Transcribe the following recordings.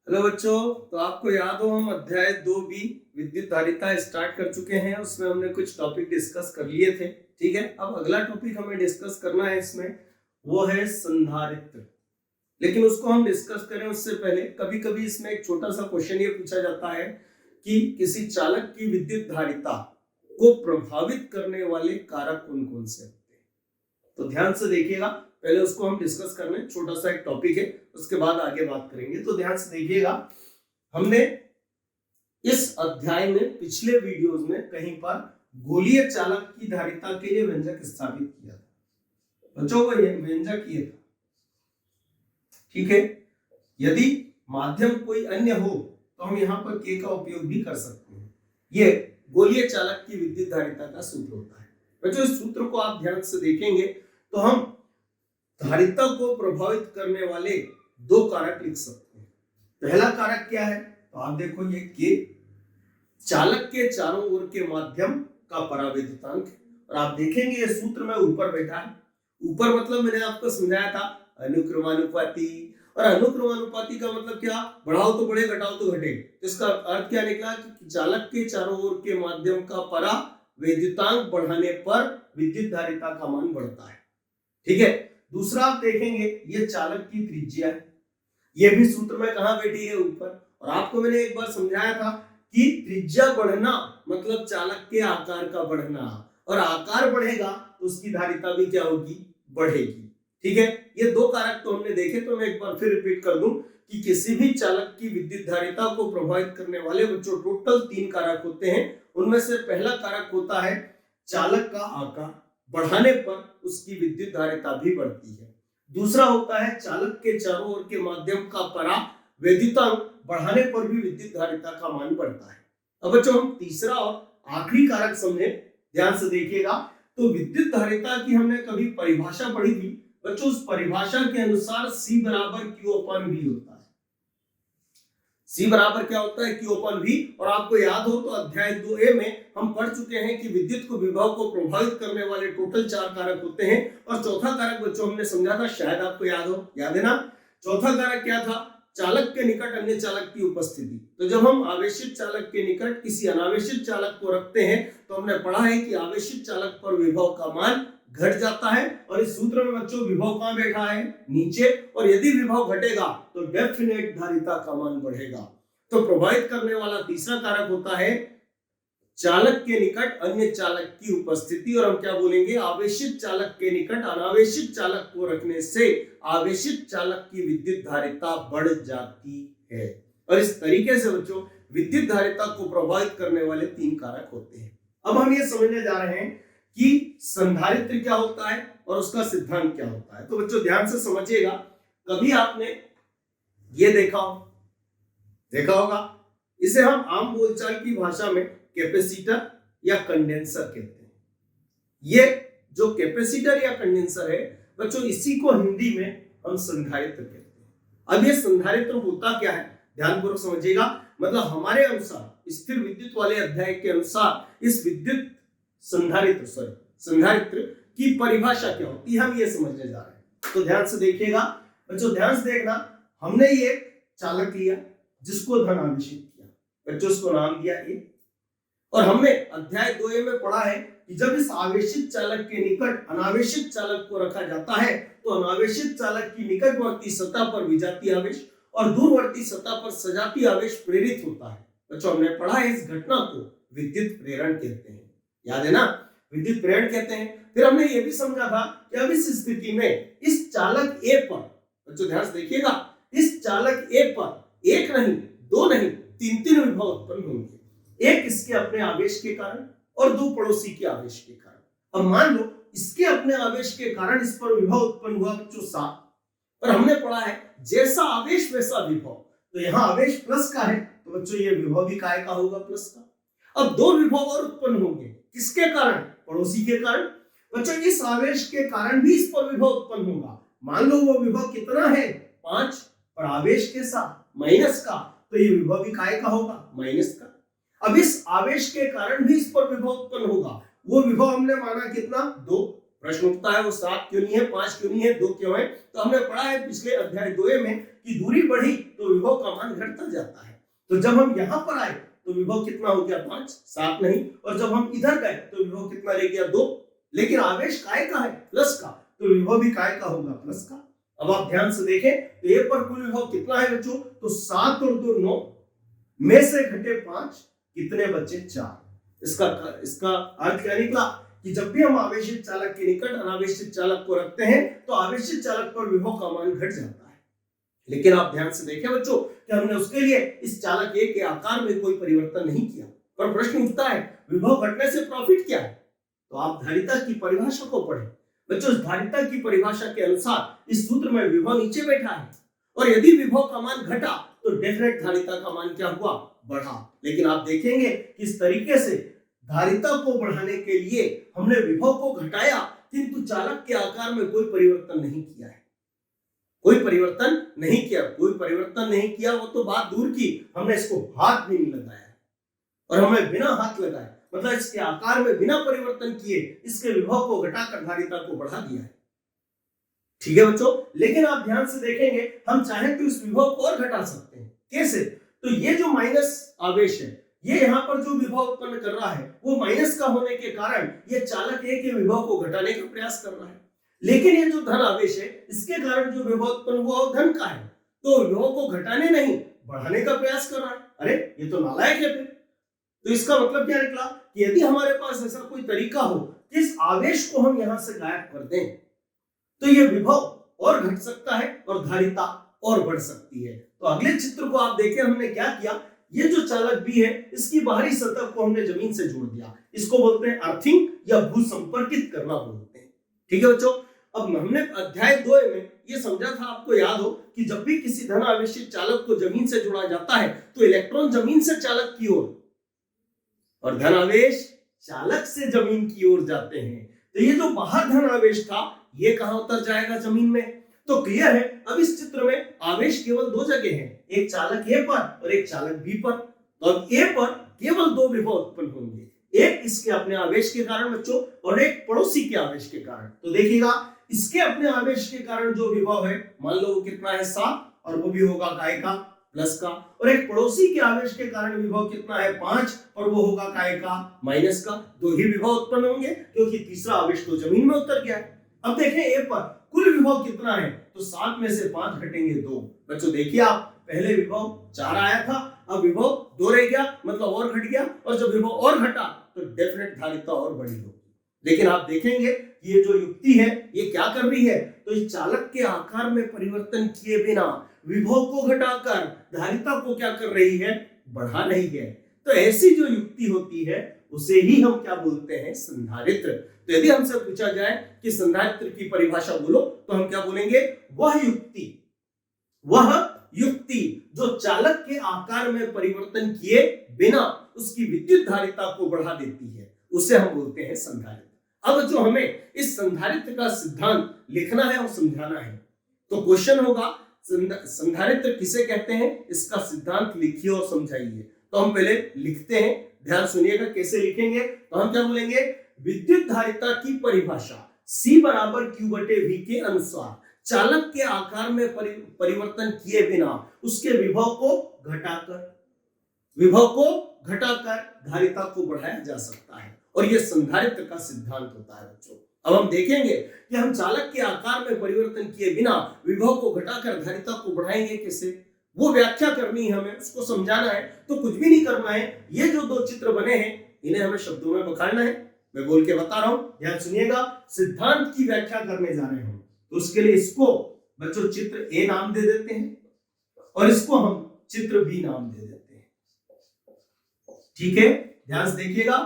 Hello बच्चों। तो आपको याद हो हम अध्याय 2B विद्युत धारिता स्टार्ट कर चुके हैं। उसमें हमने कुछ टॉपिक डिस्कस कर लिए थे। ठीक है, अब अगला टॉपिक हमें डिस्कस करना है इसमें, वो है संधारित्र। लेकिन उसको हम डिस्कस करें उससे पहले कभी कभी इसमें एक छोटा सा क्वेश्चन ये पूछा जाता है कि किसी चालक की विद्युत धारिता को प्रभावित करने वाले कारक कौन कौन से होते हैं। तो ध्यान से देखिएगा, पहले उसको हम डिस्कस कर लें। छोटा सा एक टॉपिक है, उसके बाद आगे बात करेंगे। तो ध्यान से देखिएगा, हमने इस अध्याय में पिछले वीडियोस में कहीं पर गोलीय चालक की धारिता के लिए व्यंजक स्थापित किया था। बच्चों को यह व्यंजक ये था, ठीक है। यदि माध्यम कोई अन्य हो तो हम यहाँ पर के का उपयोग भी कर सकते हैं। ये गोलीय चालक की विद्युत धारिता का सूत्र होता है। बच्चों इस सूत्र को आप ध्यान से देखेंगे तो हम धारिता को प्रभावित करने वाले दो कारक लिख सकते हैं। पहला कारक क्या है, तो आप देखो ये के चालक के चारों ओर के माध्यम का परावैद्युतांक। और आप देखेंगे ये सूत्र में ऊपर बैठा है। ऊपर मतलब मैंने आपको समझाया था अनुक्रमानुपाती। और अनुक्रमानुपाती का मतलब क्या, बढ़ाओ तो बढ़े घटाओ तो घटे। इसका अर्थ क्या निकला कि चालक के चारों ओर के माध्यम का परावैद्युतांक बढ़ाने पर विद्युत धारिता का मान बढ़ता है। ठीक है। दूसरा आप देखेंगे ये चालक की त्रिज्या है। ये भी सूत्र में कहां बैठी है, ऊपर। और आपको मैंने एक बार समझाया था कि त्रिज्या बढ़ना मतलब चालक के आकार का बढ़ना, और आकार बढ़ेगा तो उसकी धारिता भी क्या होगी, बढ़ेगी। ठीक है, ये दो कारक तो हमने देखे। तो मैं एक बार फिर रिपीट कर दूं कि किसी भी चालक की विद्युत धारिता को प्रभावित करने वाले बच्चों टोटल 3 कारक होते हैं। उनमें से पहला कारक होता है चालक का आकार, बढ़ाने पर उसकी विद्युत धारिता भी बढ़ती है। दूसरा होता है चालक के चारों ओर के माध्यम का परावैद्युतांक, बढ़ाने पर भी विद्युत धारिता का मान बढ़ता है। अब बच्चों हम तीसरा और आखिरी कारक समझे, ध्यान से देखिएगा। तो विद्युत धारिता की हमने कभी परिभाषा पढ़ी थी बच्चों, उस परिभाषा के अनुसार C बराबर Q/V होता है। C बराबर क्या होता है, Q/V। और आपको याद हो तो अध्याय 2A में हम पढ़ चुके हैं कि विद्युत को विभव को प्रभावित करने वाले टोटल 4 कारक होते हैं। और चौथा कारक बच्चों हमने समझा था, शायद आपको याद हो, याद है ना। चौथा कारक क्या था, चालक के निकट अन्य चालक की उपस्थिति। तो जब हम आवेशित चालक के निकट किसी अनावेशित चालक को रखते हैं तो हमने पढ़ा है कि आवेशित चालक पर विभव का मान घट जाता है। और इस सूत्र में बच्चों विभव कहां बैठा है, नीचे। और यदि विभव घटेगा तो डेफिनेट धारिता का मान बढ़ेगा। तो प्रभावित करने वाला तीसरा कारक होता है चालक के निकट अन्य चालक की उपस्थिति। और हम क्या बोलेंगे, आवेशित चालक के निकट अनावेशित चालक को रखने से आवेशित चालक की विद्युत धारिता बढ़ जाती है। और इस तरीके से बच्चों विद्युत धारिता को प्रभावित करने वाले 3 कारक होते हैं। अब हम ये समझने जा रहे हैं कि संधारित्र क्या होता है और उसका सिद्धांत क्या होता है। तो बच्चों ध्यान से समझिएगा, कभी आपने ये देखा होगा, इसे हम आम बोलचाल की भाषा में कैपेसिटर या कंडेंसर कहते हैं। ये जो कैपेसिटर या कंडेंसर है बच्चों, इसी को हिंदी में हम संधारित्र कहते हैं। अब ये संधारित्र होता क्या है, ध्यानपूर्वक समझिएगा। मतलब हमारे अनुसार स्थिर विद्युत वाले अध्याय के अनुसार इस विद्युत संधारित्र की परिभाषा क्या होती है, हम ये समझने जा रहे हैं। तो ध्यान से देखिएगा बच्चों, ध्यान से देखना। हमने ये चालक लिया जिसको धन आवेशित किया, बच्चों उसको नाम दिया ए। और हमने अध्याय 2A में पढ़ा है कि जब इस आवेशित चालक के निकट अनावेशित चालक को रखा जाता है तो अनावेशित चालक की निकटवर्ती सतह पर विजातीय आवेश और दूरवर्ती सतह पर सजातीय आवेश प्रेरित होता है। बच्चों हमने पढ़ा है इस घटना को विद्युत प्रेरण कहते हैं, याद है ना, विद्युत प्रेरण कहते हैं। फिर हमने ये भी समझा था कि अब इस स्थिति में इस चालक ए पर, बच्चों ध्यान से देखिएगा, इस चालक ए पर एक नहीं, दो नहीं, 3 विभव उत्पन्न होंगे। एक इसके अपने आवेश के कारण और 2 पड़ोसी के आवेश के कारण। अब मान लो इसके अपने आवेश के कारण इस पर विभव उत्पन्न हुआ बच्चों 7। पर हमने पढ़ा है जैसा आवेश वैसा विभव। तो यहाँ आवेश प्लस का है तो बच्चों ये विभव भी काय का होगा, प्लस का। अब 2 विभव और उत्पन्न होंगे, किसके कारण, पड़ोसी के कारण। बच्चों इस आवेश के कारण भी इस पर विभव उत्पन्न होगा। मान लो वो विभव कितना है, 5, और आवेश के साथ माइनस का, तो ये विभव भी काय का होगा, माइनस का। अब इस आवेश के कारण भी इस पर विभव उत्पन्न होगा। वो विभव हमने माना कितना, 2, प्रश्न उठता है वो 7 क्यों नहीं है, 5 क्यों नहीं है, 2 क्यों है। तो हमने पढ़ा है पिछले अध्याय 2 में कि दूरी बढ़ी तो विभव का मान घटता जाता है। तो जब हम यहाँ पर आए तो विभव कितना हो गया 5, 7 नहीं, और जब हम इधर गए तो विभव कितना रह गया 2। लेकिन आवेश काय का है, प्लस का, तो विभव भी काय का होगा, प्लस का। अब आप ध्यान से देखें तो ए पर कुल विभव कितना है बच्चों, तो 7 और 2 9 में से घटे 5, कितने बचे 4। इसका अर्थ क्या निकला कि जब भी हम आवेशित चालक के निकट अनावेशित चालक को रखते हैं तो आवेशित चालक पर विभव का मान घट जाता है। लेकिन आप ध्यान से देखें बच्चों कि हमने उसके लिए इस चालक ए के आकार में कोई परिवर्तन नहीं किया। पर प्रश्न उठता है विभव घटने से प्रॉफिट क्या है, तो आप धारिता की परिभाषा को पढ़ें बच्चों। इस धारिता की परिभाषा के अनुसार इस सूत्र में विभव नीचे बैठा है, और यदि विभव का मान घटा तो डेफिनेट धारिता का मान क्या हुआ, बढ़ा। लेकिन आप देखेंगे कि इस तरीके से धारिता को बढ़ाने के लिए हमने विभव को घटाया, किंतु चालक के आकार में कोई परिवर्तन नहीं किया है। कोई परिवर्तन नहीं किया, वो तो बात दूर की, हमने इसको हाथ भी नहीं लगाया, और हमें बिना हाथ लगाए मतलब इसके आकार में बिना परिवर्तन किए इसके विभव को घटाकर धारिता को बढ़ा दिया है। ठीक है बच्चों, लेकिन आप ध्यान से देखेंगे हम चाहे तो इस विभव को और घटा सकते हैं। कैसे, तो ये जो माइनस आवेश है, ये यहाँ पर जो विभव उत्पन्न कर रहा है वो माइनस का होने के कारण ये चालक ए के विभव को घटाने का प्रयास कर रहा है। लेकिन ये जो धन आवेश है इसके कारण जो विभव उत्पन्न हुआ वो धन का है, तो विभव को घटाने नहीं बढ़ाने का प्रयास कर रहा है। अरे ये तो नालायक है फिर। तो इसका मतलब क्या निकला कि यदि हमारे पास ऐसा कोई तरीका हो कि इस आवेश को हम यहां से गायब कर दें तो ये विभव और घट सकता है और धारिता और बढ़ सकती है। तो अगले चित्र को आप देखें, हमने क्या किया, ये जो चालक बी है इसकी बाहरी सतह को हमने जमीन से जोड़ दिया। इसको बोलते हैं अर्थिंग या भू संपर्कित करना बोलते हैं। ठीक है बच्चों, अब हमने अध्याय 2 में ये समझा था, आपको याद हो कि जब भी किसी धन आवेशित चालक को जमीन से जोड़ा जाता है तो इलेक्ट्रॉन जमीन से चालक की ओर और धन आवेश चालक से जमीन की ओर जाते हैं। तो ये जो बाहर धन आवेश था ये कहां उतर जाएगा, जमीन में। तो क्लियर है, अब इस चित्र में आवेश केवल 2 जगह है, एक चालक ए पर और एक चालक बी पर। तो अब ए पर केवल 2 विभव उत्पन्न होंगे, एक इसके अपने आवेश के कारण बच्चों और एक पड़ोसी के आवेश के कारण। तो देखिएगा इसके अपने आवेश के कारण जो विभव है मान लो वो कितना है 7, और वो भी होगा काय का, प्लस का। और एक पड़ोसी के आवेश के कारण विभव कितना है 5, और वो होगा काय का, माइनस का। 2 ही विभव उत्पन्न होंगे क्योंकि तीसरा आवेश तो जमीन में उतर गया है। अब देखें ए पर कुल विभव कितना है, तो 7 में से 5 घटेंगे 2। बच्चों देखिए आप, पहले विभव 4 आया था, अब विभव 2 रह गया, मतलब और घट गया, और जब विभव और घटा तो डेफिनेट धारिता और बड़ी होगी। लेकिन आप देखेंगे कि ये जो युक्ति है ये क्या कर रही है, तो इस चालक के आकार में परिवर्तन किए बिना विभव को घटाकर धारिता को क्या कर रही है, बढ़ा रही है। तो ऐसी जो युक्ति होती है उसे ही हम क्या बोलते हैं, संधारित्र। तो यदि हमसे पूछा जाए कि संधारित्र की परिभाषा बोलो तो हम क्या बोलेंगे, वह युक्ति जो चालक के आकार में परिवर्तन किए बिना उसकी विद्युत धारिता को बढ़ा देती है उसे हम बोलते हैं संधारित्र। अब जो हमें इस संधारित्र का सिद्धांत लिखना है और समझाना है, तो क्वेश्चन होगा संधारित्र किसे कहते हैं, इसका सिद्धांत लिखिए और समझाइए। तो हम पहले लिखते हैं, ध्यान सुनिएगा कैसे लिखेंगे। तो हम क्या बोलेंगे, विद्युत धारिता की परिभाषा C बराबर Q बटे V के अनुसार चालक के आकार में परिवर्तन किए बिना उसके विभव को घटाकर धारिता को बढ़ाया जा सकता है, और यह संधारित्र का सिद्धांत होता है बच्चों। अब हम देखेंगे कि हम चालक के आकार में परिवर्तन किए बिना विभव को घटाकर धारिता को बढ़ाएंगे कैसे, वो व्याख्या करनी है हमें, उसको समझाना है। तो कुछ भी नहीं करना है, ये जो 2 चित्र बने हैं इन्हें हमें शब्दों में बखाड़ना है। मैं बोल के बता रहा हूं, ध्यान सुनिएगा। सिद्धांत की व्याख्या करने जा रहे हैं तो उसके लिए इसको बच्चों चित्र ए नाम दे देते हैं और इसको हम चित्र बी नाम दे देते हैं। ठीक है, ध्यान से देखिएगा।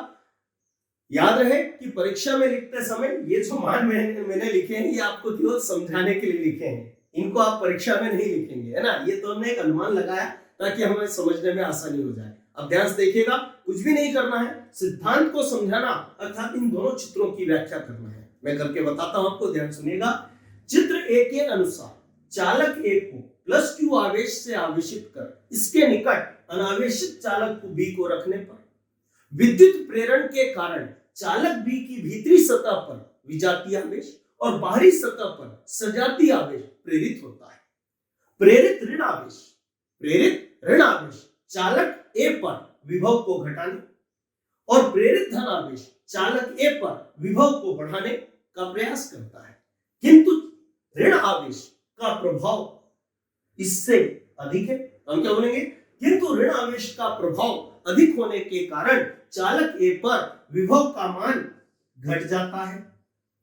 याद रहे कि परीक्षा में लिखते समय ये जो मान मैंने लिखे हैं ये आपको केवल समझाने के लिए लिखे हैं, इनको आप परीक्षा में नहीं लिखेंगे, है ना। ये तो हमने एक अनुमान लगाया ताकि हमें समझने में आसानी हो जाए। अब ध्यान से देखिएगा, कुछ भी नहीं करना है, सिद्धांत को समझाना अर्थात इन दोनों चित्रों की व्याख्या करना है। मैं करके बताता हूं आपको, ध्यान सुनिएगा। चित्र ए के अनुसार चालक ए को प्लस Q आवेश से आवेशित कर इसके निकट अनावेशित चालक B को रखने पर विद्युत प्रेरण के कारण चालक B की भीतरी सतह पर विजातीय आवेश और बाहरी सतह पर सजातीय आवेश प्रेरित होता है। प्रेरित ऋण आवेश चालक ए पर विभव को घटाने और प्रेरित धन आवेश चालक ए पर विभव को बढ़ाने का प्रयास करता है, किंतु ऋण आवेश का प्रभाव इससे अधिक है। हम क्या बोलेंगे? किंतु ऋण आवेश का प्रभाव अधिक होने के कारण चालक ए पर विभव का मान घट जाता है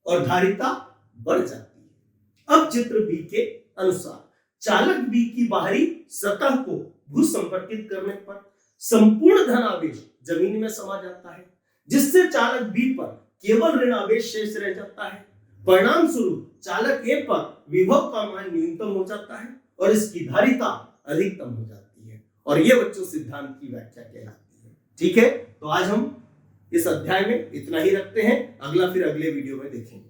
और धारिता बढ़ जाती है। अब चित्र बी के अनुसार चालक बी की बाहरी सतह को भूसंपर्कित करने पर संपूर्ण धन आवेश जमीन में समा जाता है, जिससे चालक बी पर केवल ऋण आवेश शेष रह जाता है। परिणाम स्वरूप चालक ए पर विभव का मान न्यूनतम हो जाता है और इसकी धारिता अधिकतम हो जाती है, और यह बच्चों सिद्धांत की व्याख्या कहलाती है। ठीक है, तो आज हम इस अध्याय में इतना ही रखते हैं, अगला फिर अगले वीडियो में देखेंगे।